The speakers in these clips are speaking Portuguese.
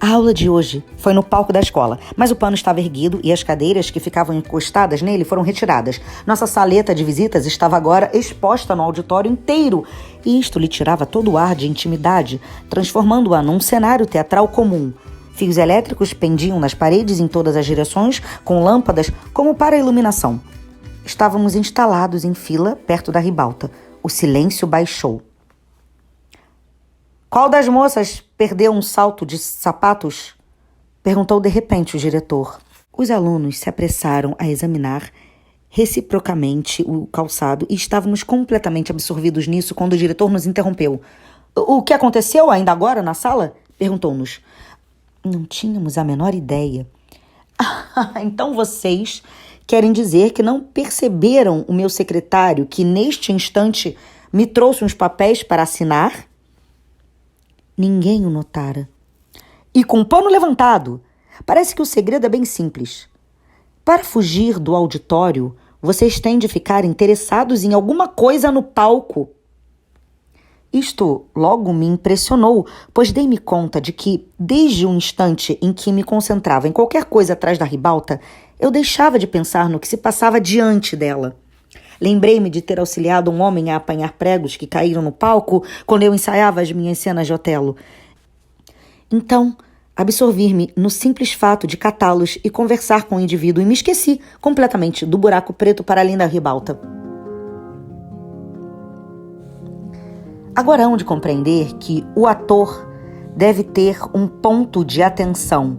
A aula de hoje foi no palco da escola, mas o pano estava erguido e as cadeiras que ficavam encostadas nele foram retiradas. Nossa saleta de visitas estava agora exposta no auditório inteiro e isto lhe tirava todo o ar de intimidade, transformando-a num cenário teatral comum. Fios elétricos pendiam nas paredes em todas as direções, com lâmpadas como para iluminação. Estávamos instalados em fila perto da ribalta. O silêncio baixou. Qual das moças perdeu um salto de sapatos? Perguntou de repente o diretor. Os alunos se apressaram a examinar reciprocamente o calçado e estávamos completamente absorvidos nisso quando o diretor nos interrompeu. O que aconteceu ainda agora na sala? Perguntou-nos. Não tínhamos a menor ideia. Então vocês querem dizer que não perceberam o meu secretário que neste instante me trouxe uns papéis para assinar? Ninguém o notara. E com o pano levantado. Parece que o segredo é bem simples. Para fugir do auditório, vocês têm de ficar interessados em alguma coisa no palco. Isto logo me impressionou, pois dei-me conta de que, desde o instante em que me concentrava em qualquer coisa atrás da ribalta, eu deixava de pensar no que se passava diante dela. Lembrei-me de ter auxiliado um homem a apanhar pregos que caíram no palco quando eu ensaiava as minhas cenas de Otelo. Então, absorvi-me no simples fato de catá-los e conversar com o indivíduo e me esqueci completamente do buraco preto para além da ribalta. Agora hão de compreender que o ator deve ter um ponto de atenção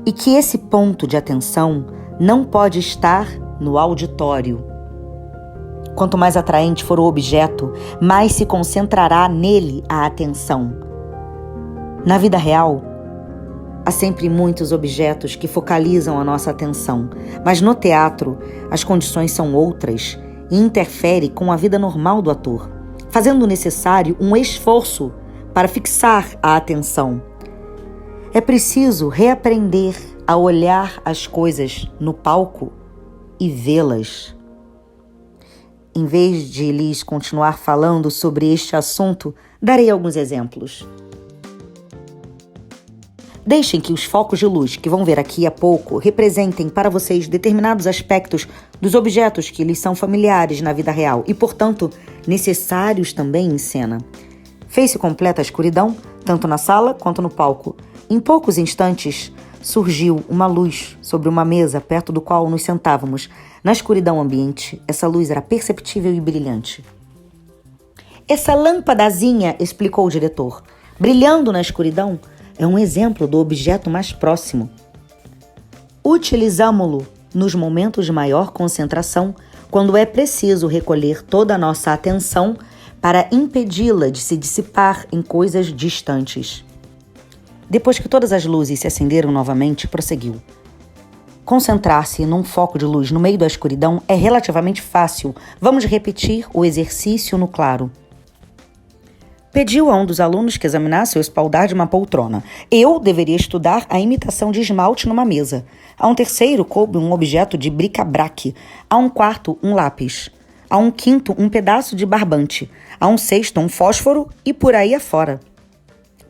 e que esse ponto de atenção não pode estar no auditório. Quanto mais atraente for o objeto, mais se concentrará nele a atenção. Na vida real, há sempre muitos objetos que focalizam a nossa atenção, mas no teatro as condições são outras e interfere com a vida normal do ator, fazendo necessário um esforço para fixar a atenção. É preciso reaprender a olhar as coisas no palco e vê-las. Em vez de lhes continuar falando sobre este assunto, darei alguns exemplos. Deixem que os focos de luz que vão ver aqui a pouco representem para vocês determinados aspectos dos objetos que lhes são familiares na vida real e, portanto, necessários também em cena. Fez-se completa a escuridão, tanto na sala quanto no palco. Em poucos instantes, surgiu uma luz sobre uma mesa perto do qual nos sentávamos. Na escuridão ambiente, essa luz era perceptível e brilhante. Essa lâmpadazinha, explicou o diretor, brilhando na escuridão, é um exemplo do objeto mais próximo. Utilizamo-lo nos momentos de maior concentração, quando é preciso recolher toda a nossa atenção para impedi-la de se dissipar em coisas distantes. Depois que todas as luzes se acenderam novamente, prosseguiu. Concentrar-se num foco de luz no meio da escuridão é relativamente fácil. Vamos repetir o exercício no claro. Pediu a um dos alunos que examinasse o espaldar de uma poltrona. Eu deveria estudar a imitação de esmalte numa mesa. A um terceiro coube um objeto de bric-a-brac. A um quarto, um lápis. A um quinto, um pedaço de barbante. A um sexto, um fósforo e por aí afora.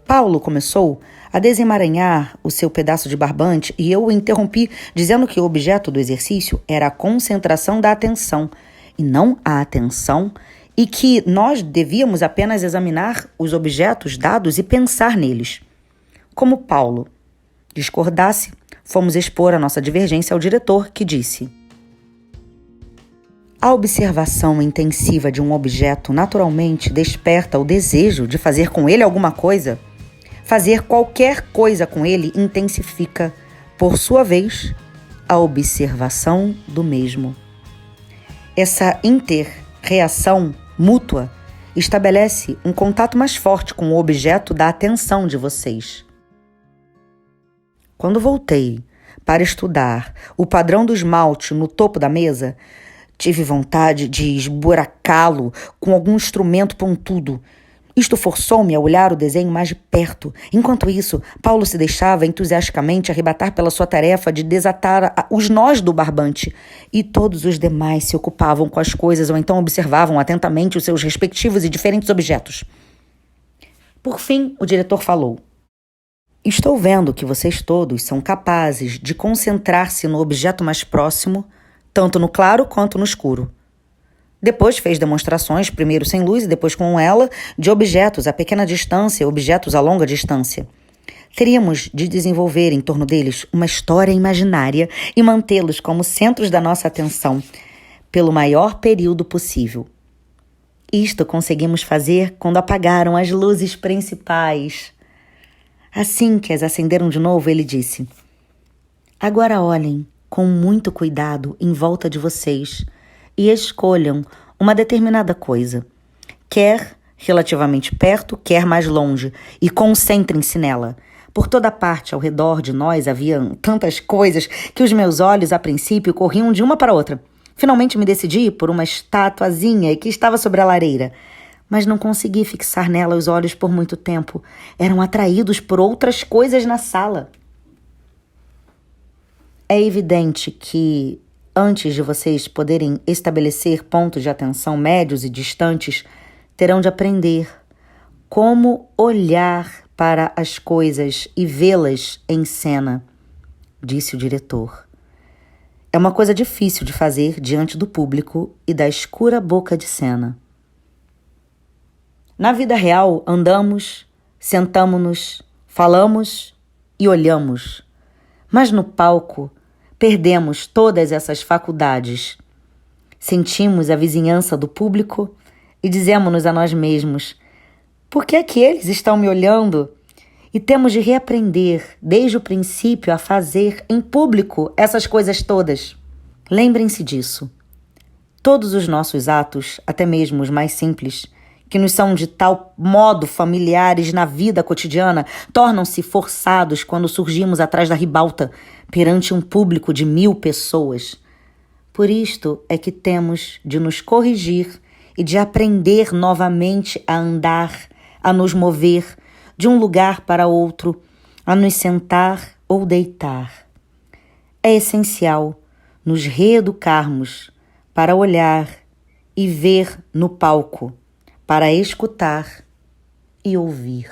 Paulo começou a desemaranhar o seu pedaço de barbante e eu o interrompi, dizendo que o objeto do exercício era a concentração da atenção e não a atenção, e que nós devíamos apenas examinar os objetos dados e pensar neles. Como Paulo discordasse, fomos expor a nossa divergência ao diretor, que disse: a observação intensiva de um objeto naturalmente desperta o desejo de fazer com ele alguma coisa. Fazer qualquer coisa com ele intensifica, por sua vez, a observação do mesmo. Essa inter-reação mútua estabelece um contato mais forte com o objeto da atenção de vocês. Quando voltei para estudar o padrão do esmalte no topo da mesa, tive vontade de esburacá-lo com algum instrumento pontudo. Isto forçou-me a olhar o desenho mais de perto. Enquanto isso, Paulo se deixava entusiasticamente arrebatar pela sua tarefa de desatar os nós do barbante. E todos os demais se ocupavam com as coisas ou então observavam atentamente os seus respectivos e diferentes objetos. Por fim, o diretor falou: Estou vendo que vocês todos são capazes de concentrar-se no objeto mais próximo, tanto no claro quanto no escuro. Depois fez demonstrações, primeiro sem luz e depois com ela, de objetos a pequena distância, objetos a longa distância. Teríamos de desenvolver em torno deles uma história imaginária e mantê-los como centros da nossa atenção pelo maior período possível. Isto conseguimos fazer quando apagaram as luzes principais. Assim que as acenderam de novo, ele disse: agora olhem com muito cuidado em volta de vocês e escolham uma determinada coisa, quer relativamente perto, quer mais longe, e concentrem-se nela. Por toda parte ao redor de nós havia tantas coisas que os meus olhos, a princípio, corriam de uma para outra. Finalmente me decidi por uma estatuazinha que estava sobre a lareira, mas não consegui fixar nela os olhos por muito tempo. Eram atraídos por outras coisas na sala. É evidente que, antes de vocês poderem estabelecer pontos de atenção médios e distantes, terão de aprender como olhar para as coisas e vê-las em cena, disse o diretor. É uma coisa difícil de fazer diante do público e da escura boca de cena. Na vida real, andamos, sentamo-nos, falamos e olhamos. Mas no palco, perdemos todas essas faculdades. Sentimos a vizinhança do público e dizemos-nos a nós mesmos: por que é que eles estão me olhando? E temos de reaprender desde o princípio a fazer em público essas coisas todas. Lembrem-se disso. Todos os nossos atos, até mesmo os mais simples, que nos são de tal modo familiares na vida cotidiana, tornam-se forçados quando surgimos atrás da ribalta, perante um público de 1000 pessoas. Por isto é que temos de nos corrigir e de aprender novamente a andar, a nos mover de um lugar para outro, a nos sentar ou deitar. É essencial nos reeducarmos para olhar e ver no palco, para escutar e ouvir.